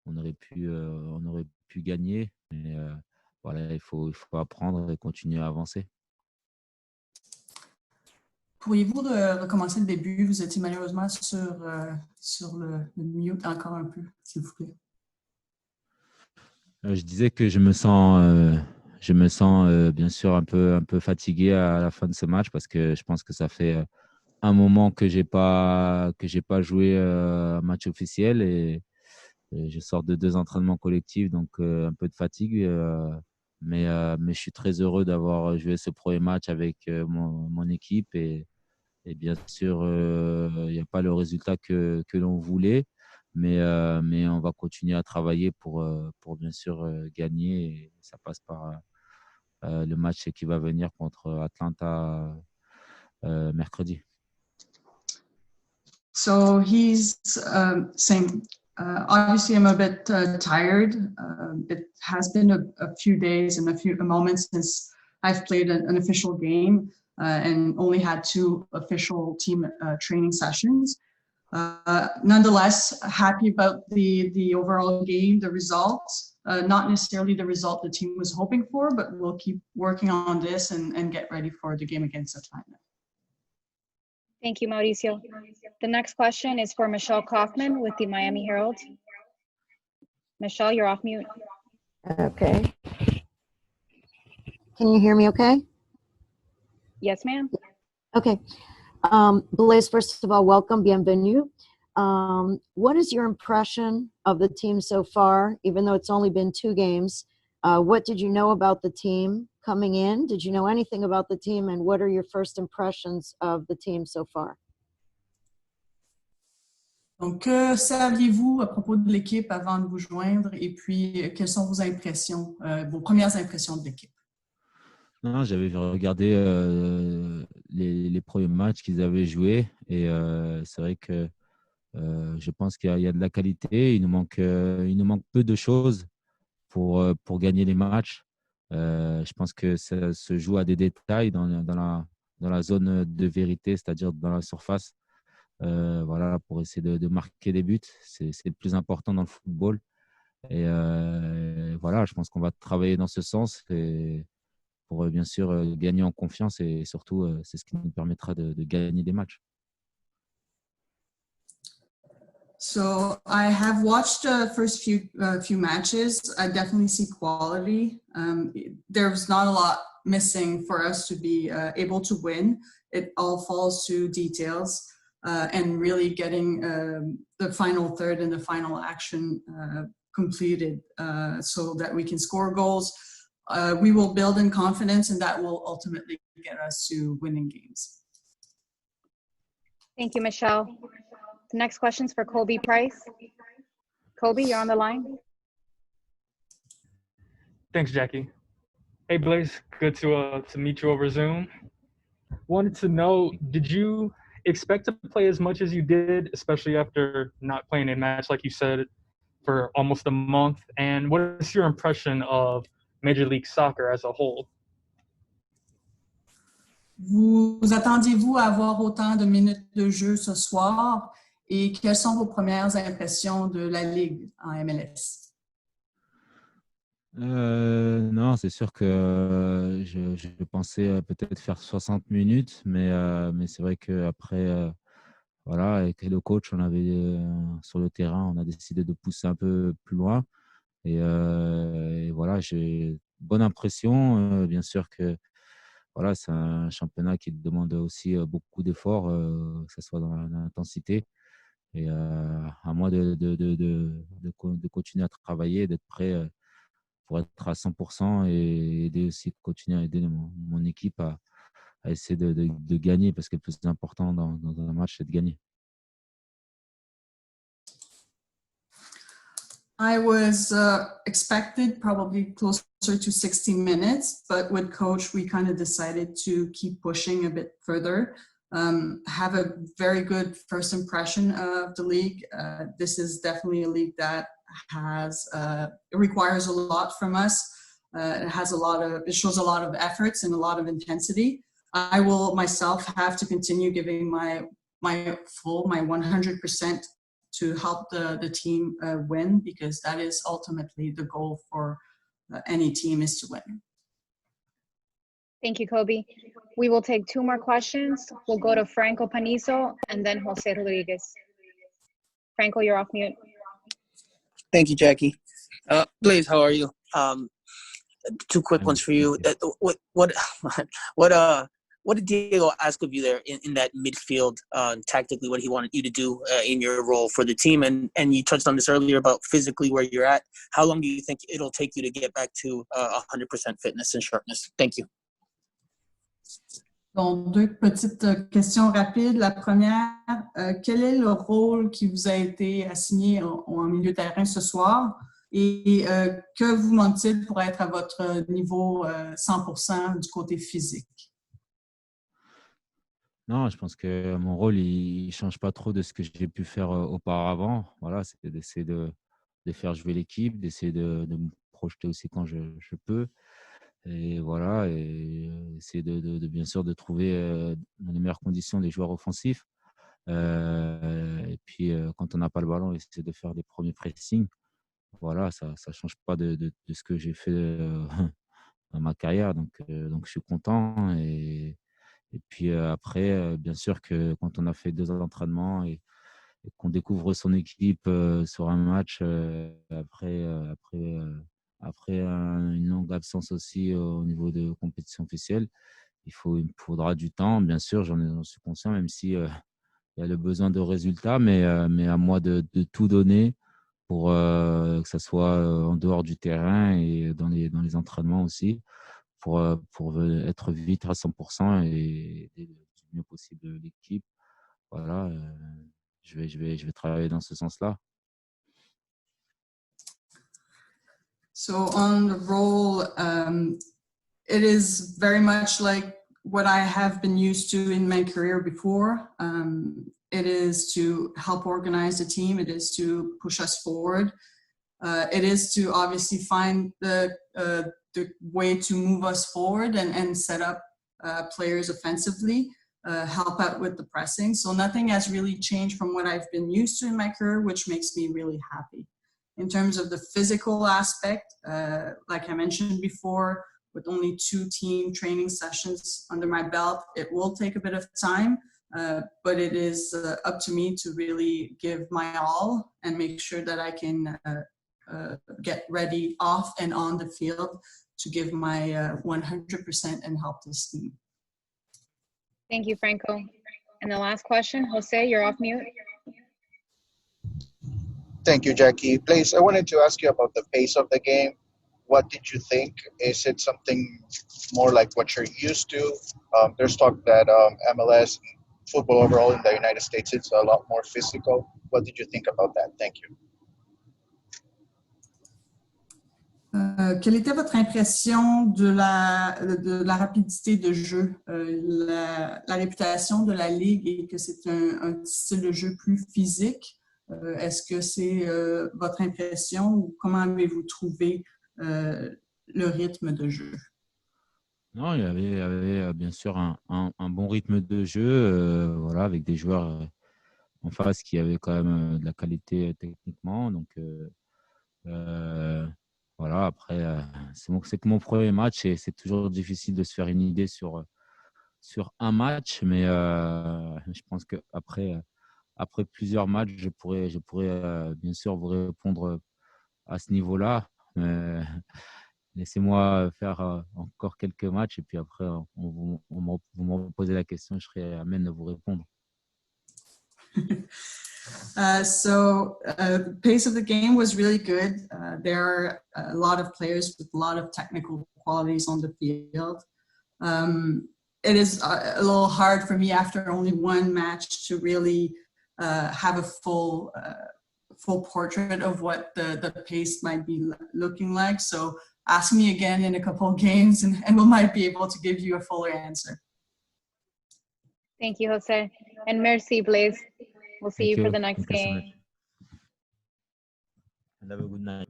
on aurait pu gagner. Mais voilà, il faut apprendre et continuer à avancer. Pourriez-vous recommencer le début? Vous étiez malheureusement sur le mute encore un peu, s'il vous plaît. Je disais que je me sens bien sûr un peu fatigué à la fin de ce match parce que je pense que ça fait un moment que j'ai pas joué un match officiel et je sors de 2 entraînements collectifs, donc un peu de fatigue. Mais je suis très heureux d'avoir joué ce premier match avec mon équipe et bien sûr, il n'y a pas le résultat que l'on voulait, mais on va continuer à travailler pour bien sûr gagner. Et ça passe par le match qui va venir contre Atlanta mercredi. So he's saying, obviously, I'm a bit tired. It has been a few days and a few moments since I've played an official game and only had 2 official team training sessions. Nonetheless, happy about the overall game, the results. Not necessarily the result the team was hoping for, but we'll keep working on this and get ready for the game against Atlanta. Thank you, Mauricio. The next question is for Michelle Kaufman with the Miami Herald. Michelle, you're off mute. Okay. Can you hear me okay? Yes, ma'am. Okay. Blaise, first of all, welcome, bienvenue. What is your impression of the team so far, even though it's only been 2 games? What did you know about the team coming in? Did you know anything about the team? And what are your first impressions of the team so far? Donc, que saviez-vous à propos de l'équipe avant de vous joindre? Et puis, quelles sont vos impressions, vos premières impressions de l'équipe? Non, j'avais regardé les premiers matchs qu'ils avaient joués et c'est vrai que je pense qu'il y a de la qualité. Il nous manque peu de choses pour gagner les matchs. Je pense que ça se joue à des détails dans la zone de vérité, c'est-à-dire dans la surface. Voilà, pour essayer de marquer des buts. C'est le plus important dans le football. Et voilà, je pense qu'on va travailler dans ce sens et pour bien sûr gagner en confiance et surtout, c'est ce qui nous permettra de gagner des matchs. So I have watched the first few matches. I definitely see quality. There's not a lot missing for us to be able to win. It all falls to details and really getting the final third and the final action completed so that we can score goals. We will build in confidence and that will ultimately get us to winning games. Thank you, Michelle. The next question is for Colby Price. Colby, you're on the line. Thanks, Jackie. Hey, Blaise, good to meet you over Zoom. Wanted to know, did you expect to play as much as you did, especially after not playing a match, like you said, for almost a month? And what is your impression of Major League Soccer as a whole? Vous attendiez-vous à avoir autant de minutes de jeu ce soir? Et quelles sont vos premières impressions de la Ligue en MLS? Non, c'est sûr que je pensais peut-être faire 60 minutes, mais c'est vrai qu'après, voilà, avec le coach, on avait sur le terrain, on a décidé de pousser un peu plus loin. Et voilà, j'ai bonne impression. Bien sûr que voilà, c'est un championnat qui demande aussi beaucoup d'efforts, que ce soit dans l'intensité. Et à moi de continuer à travailler, d'être prêt pour être à 100% et aider aussi, continuer à aider mon équipe à essayer de gagner parce que le plus important dans un match, c'est de gagner. I was expected probably closer to 60 minutes, but with coach, we kind of decided to keep pushing a bit further. Have a very good first impression of the league. This is definitely a league that it requires a lot from us. It shows a lot of efforts and a lot of intensity. I will myself have to continue giving my 100% to help the team win, because that is ultimately the goal for any team, is to win. Thank you, Kobe. We will take 2 more questions. We'll go to Franco Panizo and then Jose Rodriguez. Franco, you're off mute. Thank you, Jackie. Blaze, how are you? 2 quick ones for you. What did Diego ask of you there in that midfield, tactically, what he wanted you to do in your role for the team? And you touched on this earlier about physically where you're at. How long do you think it'll take you to get back to 100% fitness and sharpness? Thank you. Donc, 2 petites questions rapides. La première, quel est le rôle qui vous a été assigné en milieu de terrain ce soir? Et que vous manque-t-il pour être à votre niveau 100% du côté physique? Non, je pense que mon rôle, il change pas trop de ce que j'ai pu faire auparavant. Voilà, c'est d'essayer de faire jouer l'équipe, d'essayer de me projeter aussi quand je peux. Et voilà, et essayer de bien sûr de trouver dans les meilleures conditions des joueurs offensifs. Et puis, quand on n'a pas le ballon, essayer de faire des premiers pressings. Voilà, ça change pas de ce que j'ai fait dans ma carrière. Donc, je suis content. Et puis après, bien sûr que quand on a fait 2 entraînements et qu'on découvre son équipe sur un match, après une longue absence aussi au niveau de compétition officielle, il me faudra du temps. Bien sûr, j'en suis conscient, même si il y a le besoin de résultats, mais à moi de tout donner pour que ça soit en dehors du terrain et dans les entraînements aussi, pour être vite à 100% et aider le mieux possible l'équipe. Voilà, je vais travailler dans ce sens-là. So on the role, it is very much like what I have been used to in my career before. It is to help organize the team. It is to push us forward. It is to obviously find the way to move us forward and set up players offensively, help out with the pressing. So nothing has really changed from what I've been used to in my career, which makes me really happy. In terms of the physical aspect, like I mentioned before, with only 2 team training sessions under my belt, it will take a bit of time, but it is up to me to really give my all and make sure that I can get ready off and on the field to give my 100% and help this team. Thank you, Franco. And the last question, Jose, you're off mute. Thank you, Jackie. Blaze, I wanted to ask you about the pace of the game. What did you think? Is it something more like what you're used to? There's talk that MLS, football overall in the United States, it's a lot more physical. What did you think about that? Thank you. Quelle était votre impression de la rapidité de jeu? La réputation de la Ligue est que c'est un style de jeu plus physique. Est-ce que c'est votre impression ou comment avez-vous trouvé le rythme de jeu? Non, il y avait bien sûr un bon rythme de jeu, voilà, avec des joueurs en face qui avaient quand même de la qualité techniquement. Donc, voilà, après, c'est que mon premier match et c'est toujours difficile de se faire une idée sur un match, mais je pense qu'après après plusieurs matchs, je pourrais bien sûr vous répondre à ce niveau-là. Laissez-moi faire encore quelques matchs et puis après, vous me posez la question, je serai à même de vous répondre. The pace of the game was really good. There are a lot of players with a lot of technical qualities on the field. It is a little hard for me after only one match to really have a full portrait of what the pace might be looking like. So ask me again in a couple of games and we might be able to give you a fuller answer. Thank you, Jose. And merci, Blaze. We'll see you for the next Thank you so game. much. And have a good night.